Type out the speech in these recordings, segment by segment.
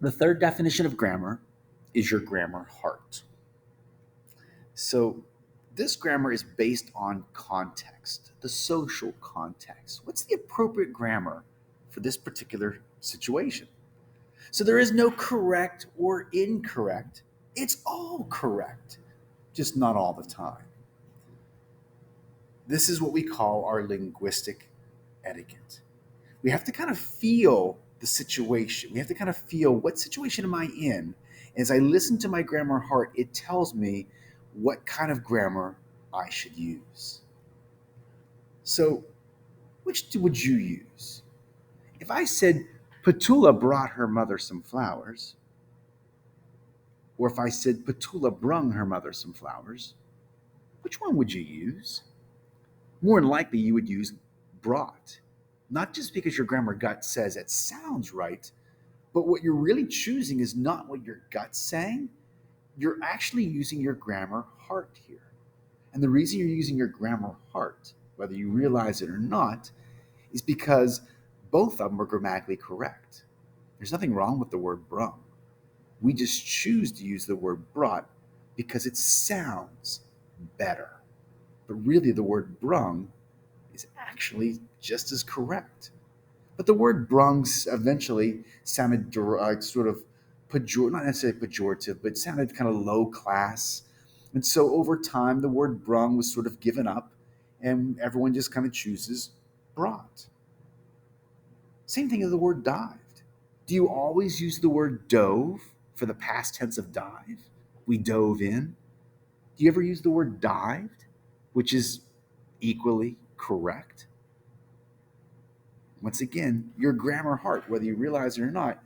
The third definition of grammar is your grammar heart. So, this grammar is based on context, the social context. What's the appropriate grammar for this particular situation? So, there is no correct or incorrect. It's all correct, just not all the time. This is what we call our linguistic etiquette. We have to kind of feel the situation. We have to kind of feel, what situation am I in? As I listen to my grammar heart, it tells me what kind of grammar I should use. So, which would you use? If I said Petula brought her mother some flowers, or if I said Petula brung her mother some flowers, which one would you use? More than likely, you would use brought. Not just because your grammar gut says it sounds right, but what you're really choosing is not what your gut's saying. You're actually using your grammar heart here. And the reason you're using your grammar heart, whether you realize it or not, is because both of them are grammatically correct. There's nothing wrong with the word brung. We just choose to use the word brought because it sounds better. But really, the word brung is actually just as correct. But the word brung eventually sounded sort of not necessarily pejorative, but sounded kind of low class. And so over time, the word brung was sort of given up, and everyone just kind of chooses brought. Same thing with the word dived. Do you always use the word dove for the past tense of dive? We dove in. Do you ever use the word dived, which is equally correct? Once again, your grammar heart, whether you realize it or not,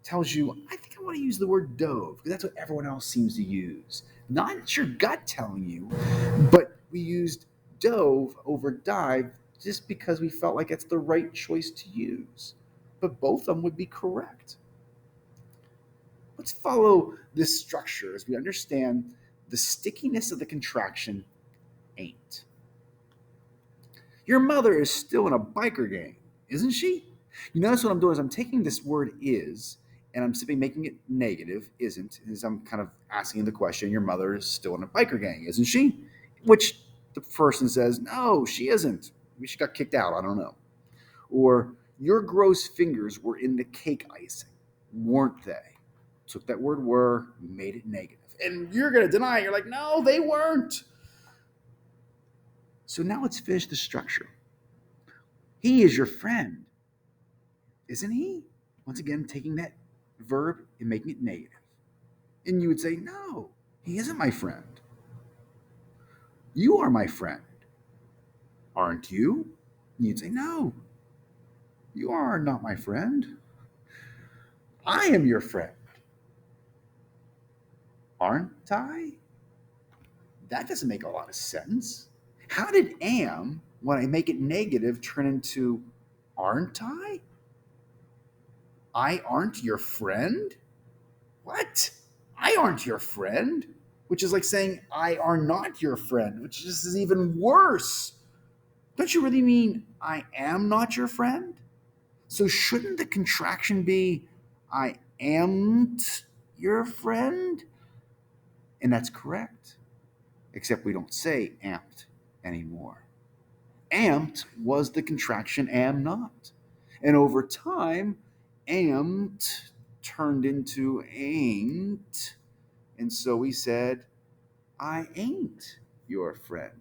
tells you, I think I want to use the word dove because that's what everyone else seems to use. Not it's your gut telling you, but we used dove over dive just because we felt like it's the right choice to use. But both of them would be correct. Let's follow this structure as we understand the stickiness of the contraction ain't. Your mother is still in a biker gang, isn't she? You notice what I'm doing is I'm taking this word is and I'm simply making it negative, isn't, as I'm kind of asking the question, your mother is still in a biker gang, isn't she? Which the person says, no, she isn't. Maybe she got kicked out, I don't know. Or your gross fingers were in the cake icing, weren't they? Took that word were, made it negative. And you're going to deny it. You're like, no, they weren't. So now let's finish the structure. He is your friend, isn't he? Once again, taking that verb and making it negative. And you would say, no, he isn't my friend. You are my friend, aren't you? And you'd say, no, you are not my friend. I am your friend, aren't I? That doesn't make a lot of sense. How did am, when I make it negative, turn into aren't I? I aren't your friend? What? I aren't your friend? Which is like saying I are not your friend, which just is even worse. Don't you really mean I am not your friend? So shouldn't the contraction be I am't your friend? And that's correct, except we don't say amped anymore. Amped was the contraction am not. And over time, amped turned into ain't. And so we said, I ain't your friend.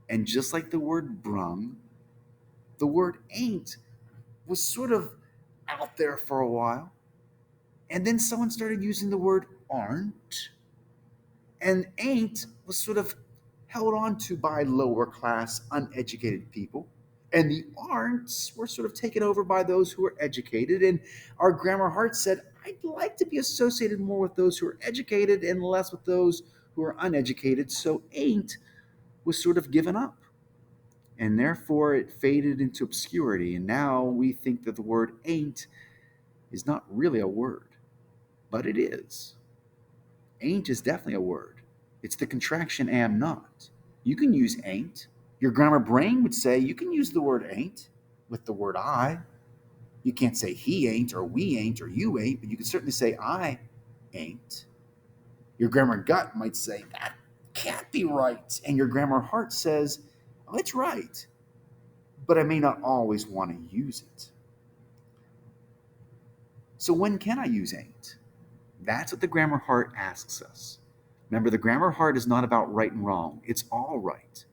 And just like the word brung, the word ain't was sort of out there for a while. And then someone started using the word aren't. And ain't was sort of held on to by lower class, uneducated people. And the aren'ts were sort of taken over by those who were educated. And our grammar heart said, I'd like to be associated more with those who are educated and less with those who are uneducated. So ain't was sort of given up. And therefore it faded into obscurity. And now we think that the word ain't is not really a word, but it is. Ain't is definitely a word. It's the contraction am not. You can use ain't. Your grammar brain would say you can use the word ain't with the word I. You can't say he ain't or we ain't or you ain't, but you can certainly say I ain't. Your grammar gut might say that can't be right. And your grammar heart says, oh, it's right, but I may not always want to use it. So when can I use ain't? That's what the grammar heart asks us. Remember, the grammar heart is not about right and wrong. It's all right,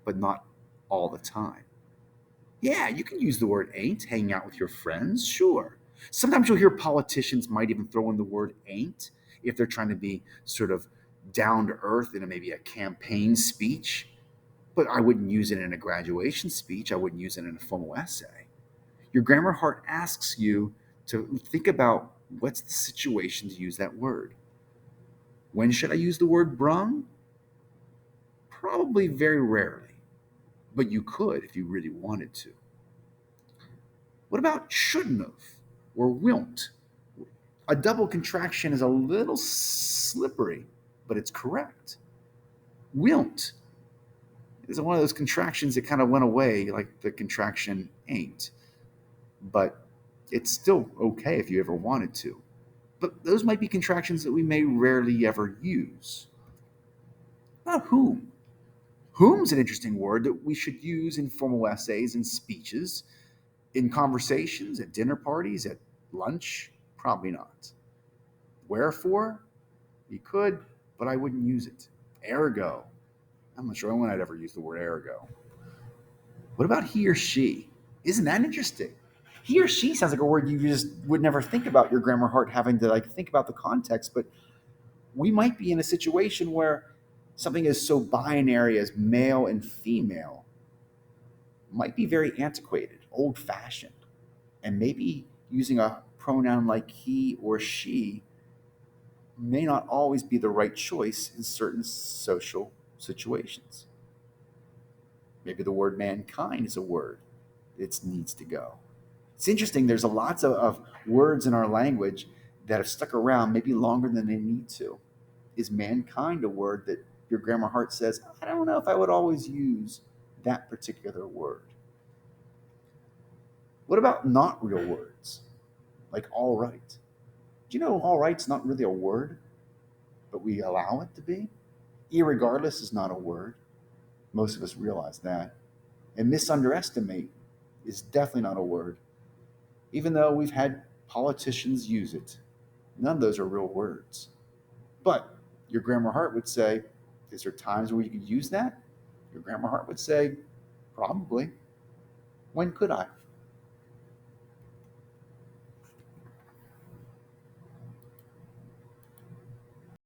but not all the time. Yeah, you can use the word ain't hanging out with your friends, sure. Sometimes you'll hear politicians might even throw in the word ain't if they're trying to be sort of down to earth in maybe a campaign speech. But I wouldn't use it in a graduation speech. I wouldn't use it in a formal essay. Your grammar heart asks you to think about what's the situation to use that word. When should I use the word brung? Probably very rarely, but you could if you really wanted to. What about shouldn't have or wilt? A double contraction is a little slippery, but it's correct. Wilt is one of those contractions that kind of went away, like the contraction ain't, but it's still okay if you ever wanted to. But those might be contractions that we may rarely ever use. About whom? Whom's an interesting word that we should use in formal essays and speeches, in conversations, at dinner parties, at lunch. Probably not. Wherefore? You could, but I wouldn't use it. Ergo. I'm not sure when I'd ever use the word ergo. What about he or she? Isn't that interesting? He or she sounds like a word you just would never think about your grammar heart having to like think about the context, but we might be in a situation where something is so binary as male and female might be very antiquated, old fashioned, and maybe using a pronoun like he or she may not always be the right choice in certain social situations. Maybe the word mankind is a word that needs to go. It's interesting, there's a lots of words in our language that have stuck around maybe longer than they need to. Is mankind a word that your grammar heart says, I don't know if I would always use that particular word? What about not real words, like all right? Do you know all right's not really a word, but we allow it to be? Irregardless is not a word. Most of us realize that. And misunderestimate is definitely not a word, even though we've had politicians use it. None of those are real words. But your grammar heart would say, is there times where you could use that? Your grammar heart would say, probably. When could I?